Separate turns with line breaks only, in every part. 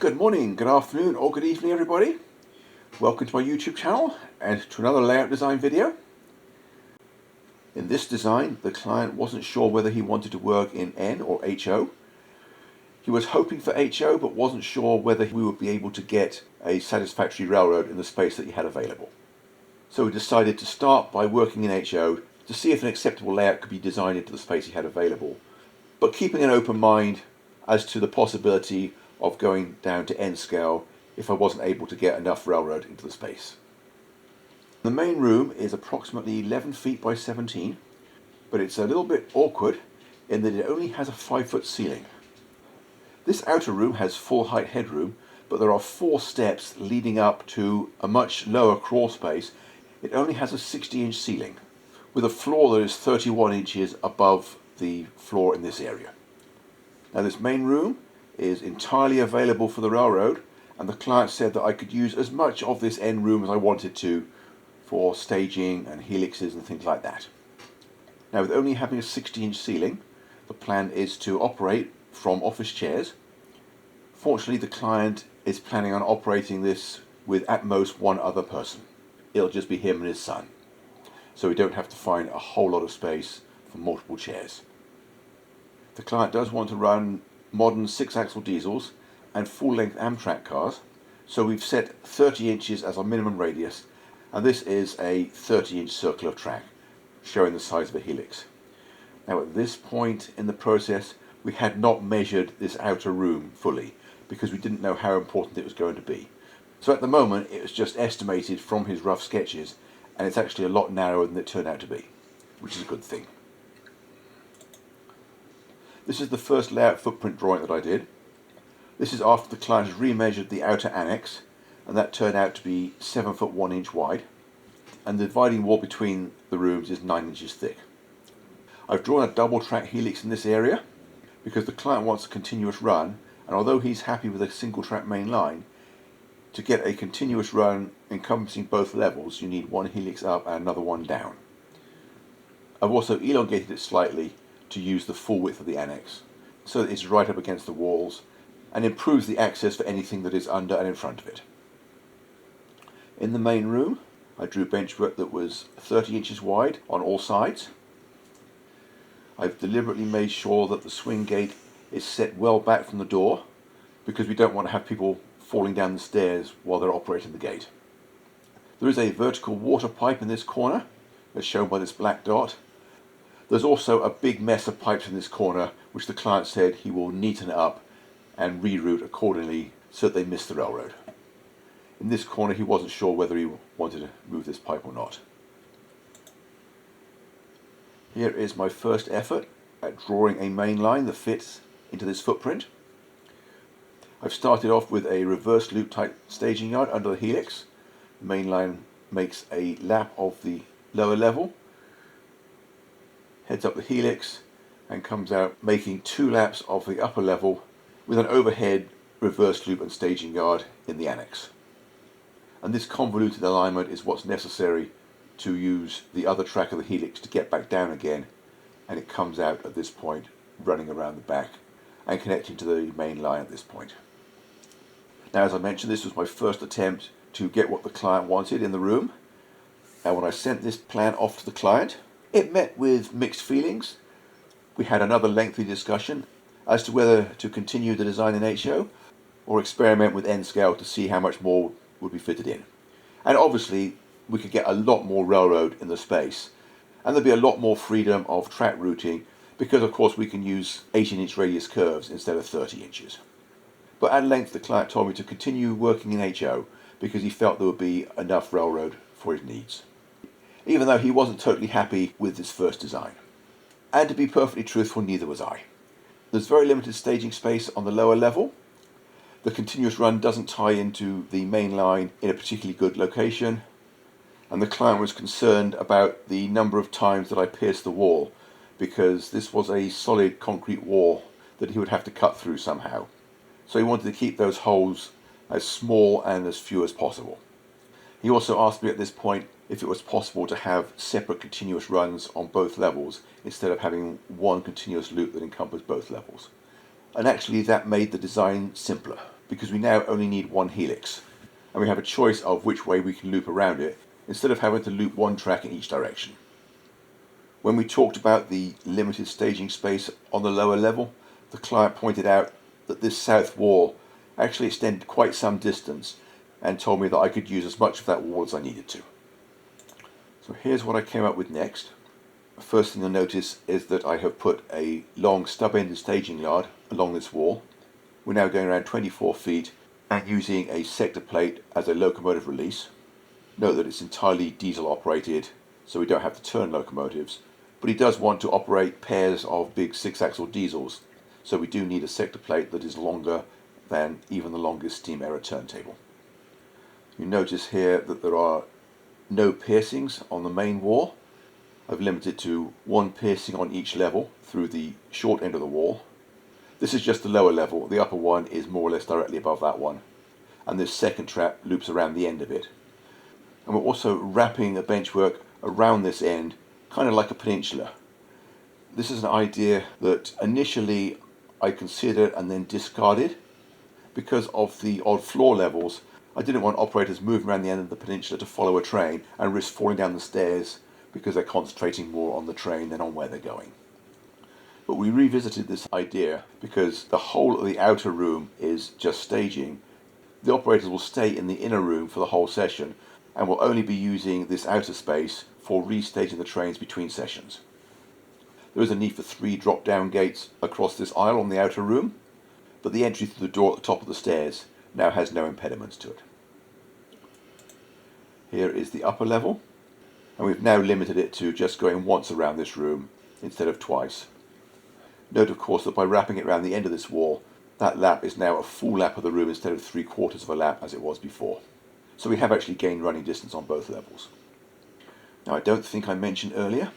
Good morning, good afternoon, or good evening, everybody. Welcome to my YouTube channel and to another layout design video. In this design, the client wasn't sure whether he wanted to work in N or HO. He was hoping for HO, but wasn't sure whether we would be able to get a satisfactory railroad in the space that he had available. So we decided to start by working in HO to see if an acceptable layout could be designed into the space he had available, but keeping an open mind as to the possibility of going down to N scale if I wasn't able to get enough railroad into the space. The main room is approximately 11 feet by 17, but it's a little bit awkward in that it only has a 5-foot ceiling. This outer room has full height headroom, but there are 4 steps leading up to a much lower crawl space. It only has a 60-inch ceiling, with a floor that is 31 inches above the floor in this area. Now this main room is entirely available for the railroad, and the client said that I could use as much of this end room as I wanted to for staging and helixes and things like that. Now, with only having a 60-inch ceiling, the plan is to operate from office chairs. Fortunately, the client is planning on operating this with at most one other person. It'll just be him and his son, so we don't have to find a whole lot of space for multiple chairs. The client does want to run modern 6-axle diesels and full-length Amtrak cars, so we've set 30 inches as our minimum radius, and this is a 30-inch circle of track showing the size of a helix. Now at this point in the process we had not measured this outer room fully because we didn't know how important it was going to be. So at the moment it was just estimated from his rough sketches, and it's actually a lot narrower than it turned out to be, which is a good thing. This is the first layout footprint drawing that I did. This is after the client has remeasured the outer annex, and that turned out to be 7 foot 1 inch wide, and the dividing wall between the rooms is 9 inches thick. I've drawn a double track helix in this area because the client wants a continuous run, and although he's happy with a single track main line, to get a continuous run encompassing both levels you need one helix up and another one down. I've also elongated it slightly to use the full width of the annex, so that it's right up against the walls and improves the access for anything that is under and in front of it. In the main room, I drew benchwork that was 30 inches wide on all sides. I've deliberately made sure that the swing gate is set well back from the door because we don't want to have people falling down the stairs while they're operating the gate. There is a vertical water pipe in this corner, as shown by this black dot. There's also a big mess of pipes in this corner, which the client said he will neaten up and reroute accordingly so that they miss the railroad. In this corner he wasn't sure whether he wanted to move this pipe or not. Here is my first effort at drawing a main line that fits into this footprint. I've started off with a reverse loop type staging yard under the helix. The main line makes a lap of the lower level, heads up the helix, and comes out making 2 laps of the upper level with an overhead reverse loop and staging yard in the annex. And this convoluted alignment is what's necessary to use the other track of the helix to get back down again, and it comes out at this point running around the back and connecting to the main line at this point. Now, as I mentioned, this was my first attempt to get what the client wanted in the room, and when I sent this plan off to the client, it met with mixed feelings. We had another lengthy discussion as to whether to continue the design in HO or experiment with N scale to see how much more would be fitted in. And obviously we could get a lot more railroad in the space, and there'd be a lot more freedom of track routing because of course we can use 18-inch radius curves instead of 30 inches. But at length the client told me to continue working in HO because he felt there would be enough railroad for his needs, even though he wasn't totally happy with this first design. And to be perfectly truthful, neither was I. There's very limited staging space on the lower level. The continuous run doesn't tie into the main line in a particularly good location, and the client was concerned about the number of times that I pierced the wall because this was a solid concrete wall that he would have to cut through somehow. So he wanted to keep those holes as small and as few as possible. He also asked me at this point if it was possible to have separate continuous runs on both levels instead of having one continuous loop that encompassed both levels. And actually that made the design simpler. because we now only need one helix, and we have a choice of which way we can loop around it instead of having to loop one track in each direction. When we talked about the limited staging space on the lower level, the client pointed out that this south wall actually extended quite some distance and told me that I could use as much of that wall as I needed to. So here's what I came up with next. The first thing you'll notice is that I have put a long stub-ended staging yard along this wall. We're now going around 24 feet and using a sector plate as a locomotive release. Note that it's entirely diesel operated, so we don't have to turn locomotives, but he does want to operate pairs of big 6-axle diesels, so we do need a sector plate that is longer than even the longest steam error turntable. You notice here that there are no piercings on the main wall. I've limited to one piercing on each level through the short end of the wall. This is just the lower level. The upper one is more or less directly above that one, and this second trap loops around the end of it. And we're also wrapping a benchwork around this end, kind of like a peninsula. This is an idea that initially I considered and then discarded. Because of the odd floor levels, I didn't want operators moving around the end of the peninsula to follow a train and risk falling down the stairs because they're concentrating more on the train than on where they're going. But we revisited this idea because the whole of the outer room is just staging. The operators will stay in the inner room for the whole session and will only be using this outer space for restaging the trains between sessions. There is a need for 3 drop-down gates across this aisle on the outer room, but the entry through the door at the top of the stairs now has no impediments to it. Here is the upper level, and we've now limited it to just going once around this room instead of twice. Note of course that by wrapping it around the end of this wall, that lap is now a full lap of the room instead of 3/4 of a lap as it was before. So we have actually gained running distance on both levels. Now I don't think I mentioned earlier,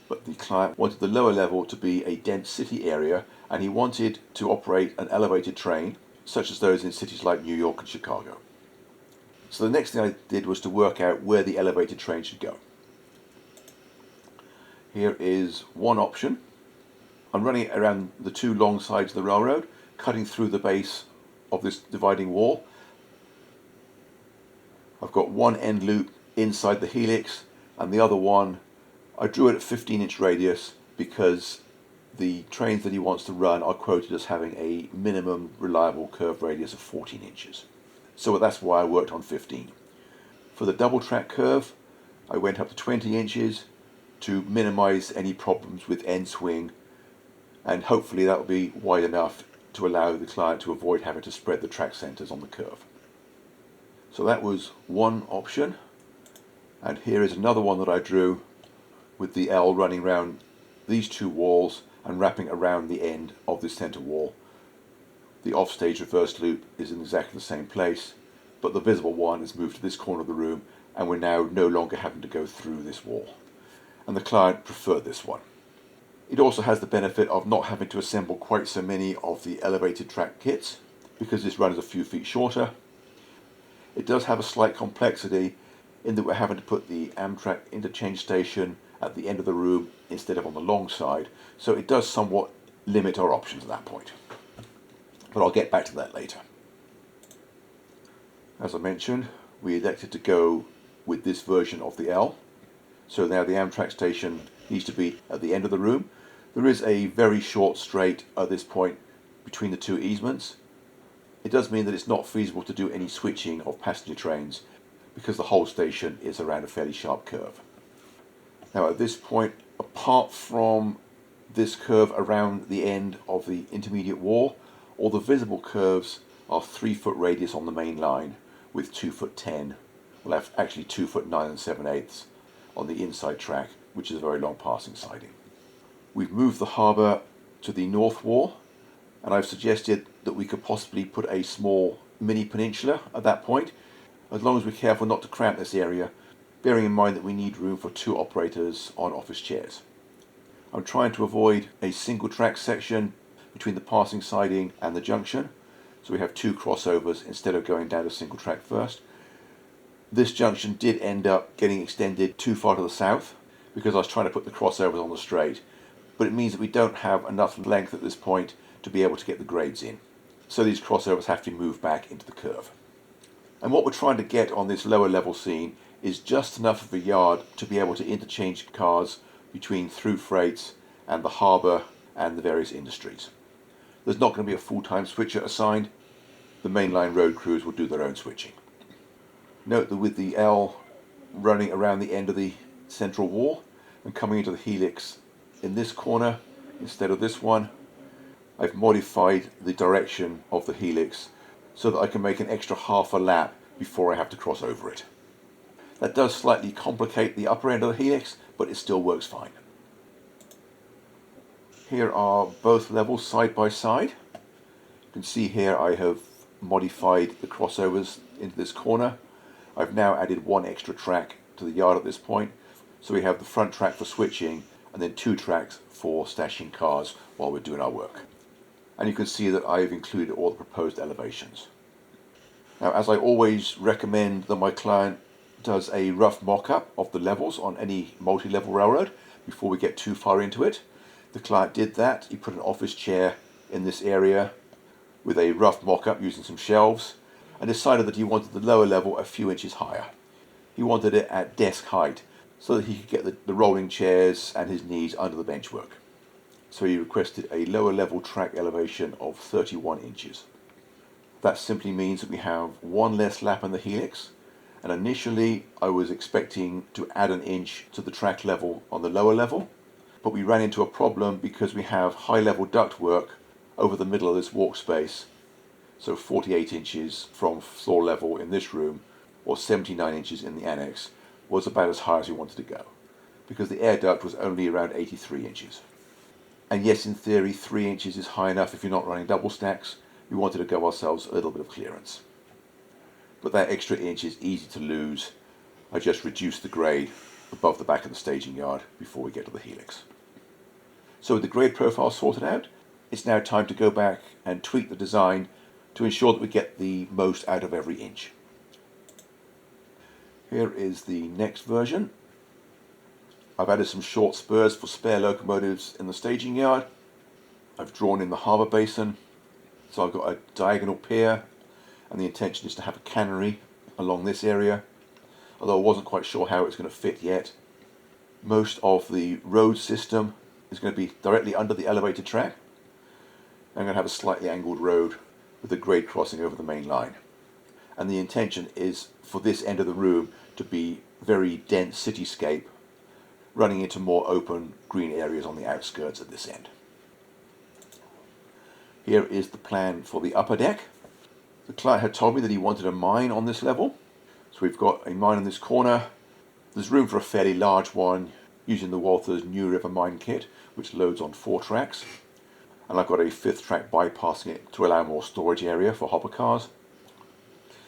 but the client wanted the lower level to be a dense city area, and he wanted to operate an elevated train such as those in cities like New York and Chicago. So the next thing I did was to work out where the elevated train should go. Here is one option. I'm running it around the 2 long sides of the railroad, cutting through the base of this dividing wall. I've got one end loop inside the helix, and the other one, I drew it at 15-inch radius because the trains that he wants to run are quoted as having a minimum reliable curve radius of 14 inches. So that's why I worked on 15. For the double track curve, I went up to 20 inches to minimize any problems with end swing, and hopefully that will be wide enough to allow the client to avoid having to spread the track centers on the curve. So that was one option, and here is another one that I drew with the L running around these 2 walls and wrapping around the end of this center wall. The offstage reverse loop is in exactly the same place, but the visible one is moved to this corner of the room, and we're now no longer having to go through this wall. And the client preferred this one. It also has the benefit of not having to assemble quite so many of the elevated track kits, because this run is a few feet shorter. It does have a slight complexity in that we're having to put the Amtrak interchange station at the end of the room instead of on the long side, so it does somewhat limit our options at that point. But I'll get back to that later. As I mentioned, we elected to go with this version of the L. So now the Amtrak station needs to be at the end of the room. There is a very short straight at this point between the 2 easements. It does mean that it's not feasible to do any switching of passenger trains because the whole station is around a fairly sharp curve. Now at this point, apart from this curve around the end of the intermediate wall, all the visible curves are 3-foot radius on the main line with 2'10", well actually 2'9" and 7/8" on the inside track, which is a very long passing siding. We've moved the harbour to the north wall, and I've suggested that we could possibly put a small mini peninsula at that point, as long as we're careful not to cramp this area, bearing in mind that we need room for 2 operators on office chairs. I'm trying to avoid a single track section between the passing siding and the junction, so we have 2 crossovers instead of going down a single track first. This junction did end up getting extended too far to the south because I was trying to put the crossovers on the straight, but it means that we don't have enough length at this point to be able to get the grades in. so these crossovers have to be moved back into the curve. And what we're trying to get on this lower level scene is just enough of a yard to be able to interchange cars between through freights and the harbour and the various industries. There's not going to be a full-time switcher assigned. The mainline road crews will do their own switching. Note that with the L running around the end of the central wall and coming into the helix in this corner instead of this one, I've modified the direction of the helix so that I can make an extra half a lap before I have to cross over it. That does slightly complicate the upper end of the helix, but it still works fine. Here are both levels side by side. You can see here I have modified the crossovers into this corner. I've now added one extra track to the yard at this point, so we have the front track for switching and then 2 tracks for stashing cars while we're doing our work. And you can see that I've included all the proposed elevations. Now, as I always recommend that my client does a rough mock-up of the levels on any multi-level railroad before we get too far into it. The client did that. He put an office chair in this area with a rough mock-up using some shelves, and decided that he wanted the lower level a few inches higher. He wanted it at desk height so that he could get the rolling chairs and his knees under the benchwork. So he requested a lower level track elevation of 31 inches. That simply means that we have one less lap in the helix, and initially I was expecting to add an inch to the track level on the lower level, but we ran into a problem because we have high level ductwork over the middle of this walk space. So 48 inches from floor level in this room, or 79 inches in the annex, was about as high as we wanted to go, because the air duct was only around 83 inches. And yes, in theory, 3 inches is high enough if you're not running double stacks. We wanted to give ourselves a little bit of clearance. But that extra inch is easy to lose. I just reduced the grade above the back of the staging yard before we get to the helix. So with the grade profile sorted out, it's now time to go back and tweak the design to ensure that we get the most out of every inch. Here is the next version. I've added some short spurs for spare locomotives in the staging yard. I've drawn in the harbour basin, so I've got a diagonal pier, and the intention is to have a cannery along this area, although I wasn't quite sure how it's going to fit yet. Most of the road system is going to be directly under the elevated track. I'm going to have a slightly angled road with a grade crossing over the main line. And the intention is for this end of the room to be very dense cityscape, running into more open green areas on the outskirts at this end. Here is the plan for the upper deck. The client had told me that he wanted a mine on this level, so we've got a mine in this corner. There's room for a fairly large one using the Walther's New River mine kit, which loads on 4 tracks. And I've got a 5th track bypassing it to allow more storage area for hopper cars.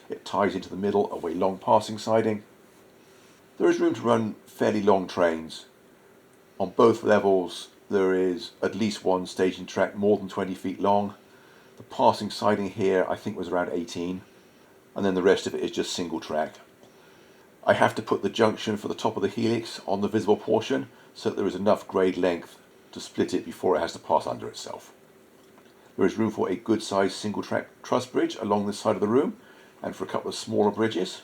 It ties into the middle of a long passing siding. There is room to run fairly long trains. On both levels there is at least one staging track more than 20 feet long. The passing siding here I think was around 18, and then the rest of it is just single track. I have to put the junction for the top of the helix on the visible portion so that there is enough grade length to split it before it has to pass under itself. There is room for a good sized single track truss bridge along this side of the room and for a couple of smaller bridges.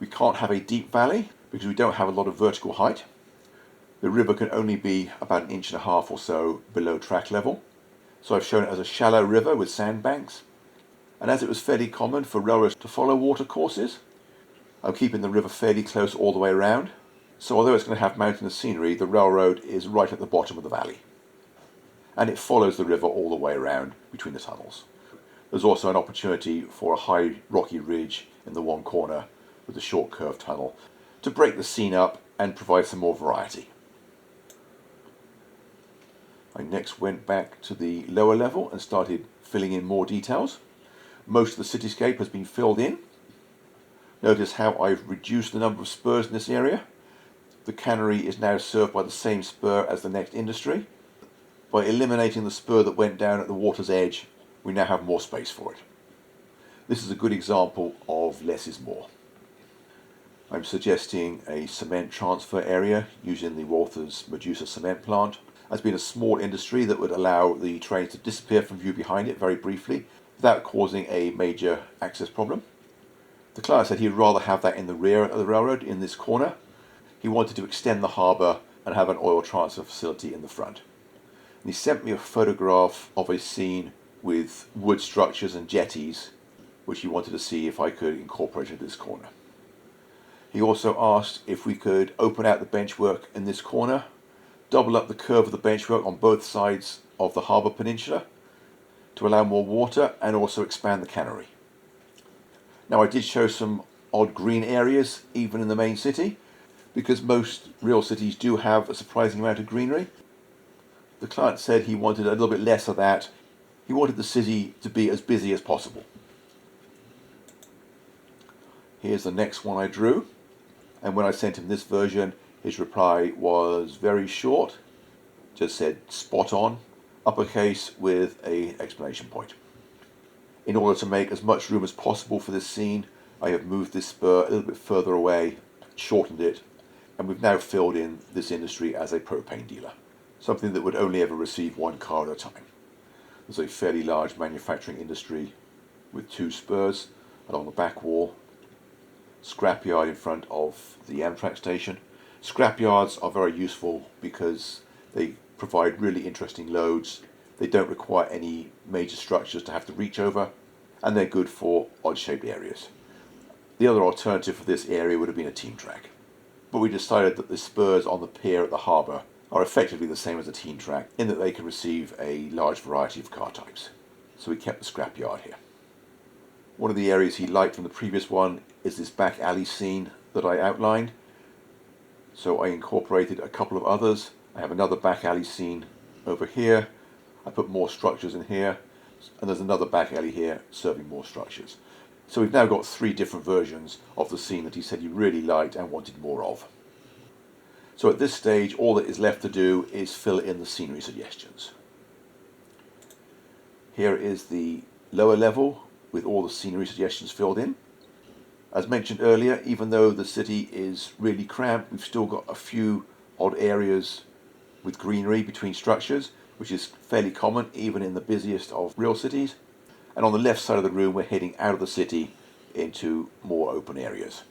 We can't have a deep valley because we don't have a lot of vertical height. The river can only be about 1.5 inches or so below track level. So I've shown it as a shallow river with sandbanks. And as it was fairly common for rowers to follow water courses, I'm keeping the river fairly close all the way around. So although it's going to have mountainous scenery, the railroad is right at the bottom of the valley. And it follows the river all the way around between the tunnels. There's also an opportunity for a high rocky ridge in the one corner with a short curved tunnel to break the scene up and provide some more variety. I next went back to the lower level and started filling in more details. Most of the cityscape has been filled in. Notice how I've reduced the number of spurs in this area. The cannery is now served by the same spur as the next industry. By eliminating the spur that went down at the water's edge, we now have more space for it. This is a good example of less is more. I'm suggesting a cement transfer area using the Walther's Medusa cement plant, as being a small industry that would allow the trains to disappear from view behind it very briefly without causing a major access problem. The client said he'd rather have that in the rear of the railroad in this corner. He wanted to extend the harbour and have an oil transfer facility in the front. And he sent me a photograph of a scene with wood structures and jetties, which he wanted to see if I could incorporate into this corner. He also asked if we could open out the benchwork in this corner, double up the curve of the benchwork on both sides of the harbour peninsula to allow more water and also expand the cannery. Now, I did show some odd green areas even in the main city, because most real cities do have a surprising amount of greenery. The client said he wanted a little bit less of that. He wanted the city to be as busy as possible. Here's the next one I drew, and when I sent him this version, his reply was very short, just said spot on, uppercase with an exclamation point. In order to make as much room as possible for this scene, I have moved this spur a little bit further away, shortened it, and we've now filled in this industry as a propane dealer, something that would only ever receive one car at a time. There's a fairly large manufacturing industry with 2 spurs along the back wall, scrapyard in front of the Amtrak station. Scrapyards are very useful because they provide really interesting loads. They don't require any major structures to have to reach over, and they're good for odd-shaped areas. The other alternative for this area would have been a team track, but we decided that the spurs on the pier at the harbour are effectively the same as a team track in that they can receive a large variety of car types. So we kept the scrapyard here. One of the areas he liked from the previous one is this back alley scene that I outlined. So I incorporated a couple of others. I have another back alley scene over here. I put more structures in here, and there's another back alley here serving more structures. So we've now got 3 different versions of the scene that he said he really liked and wanted more of. So at this stage, all that is left to do is fill in the scenery suggestions. Here is the lower level with all the scenery suggestions filled in. As mentioned earlier, even though the city is really cramped, we've still got a few odd areas with greenery between structures, which is fairly common even in the busiest of real cities. And on the left side of the room, we're heading out of the city into more open areas.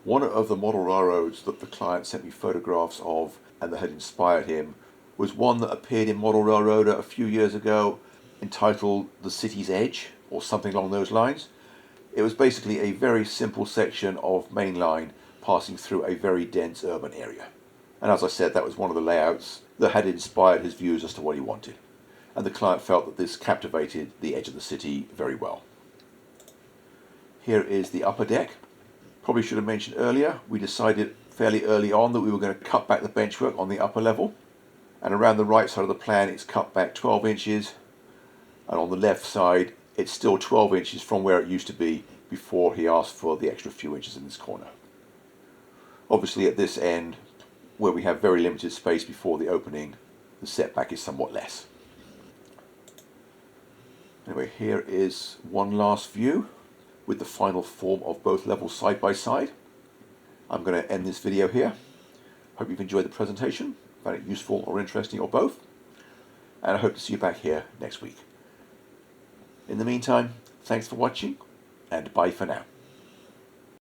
One of the model railroads that the client sent me photographs of and that had inspired him was one that appeared in Model Railroader a few years ago, entitled The City's Edge, or something along those lines. It was basically a very simple section of main line passing through a very dense urban area. And as I said, that was one of the layouts that had inspired his views as to what he wanted. And the client felt that this captivated the edge of the city very well. Here is the upper deck. Probably should have mentioned earlier, we decided fairly early on that we were going to cut back the benchwork on the upper level. And around the right side of the plan, it's cut back 12 inches. And on the left side, it's still 12 inches from where it used to be before he asked for the extra few inches in this corner. Obviously at this end, where we have very limited space before the opening, the setback is somewhat less. Anyway, here is one last view with the final form of both levels side by side. I'm going to end this video here. Hope you've enjoyed the presentation, found it useful or interesting or both, and I hope to see you back here next week. In the meantime, thanks for watching, and bye for now.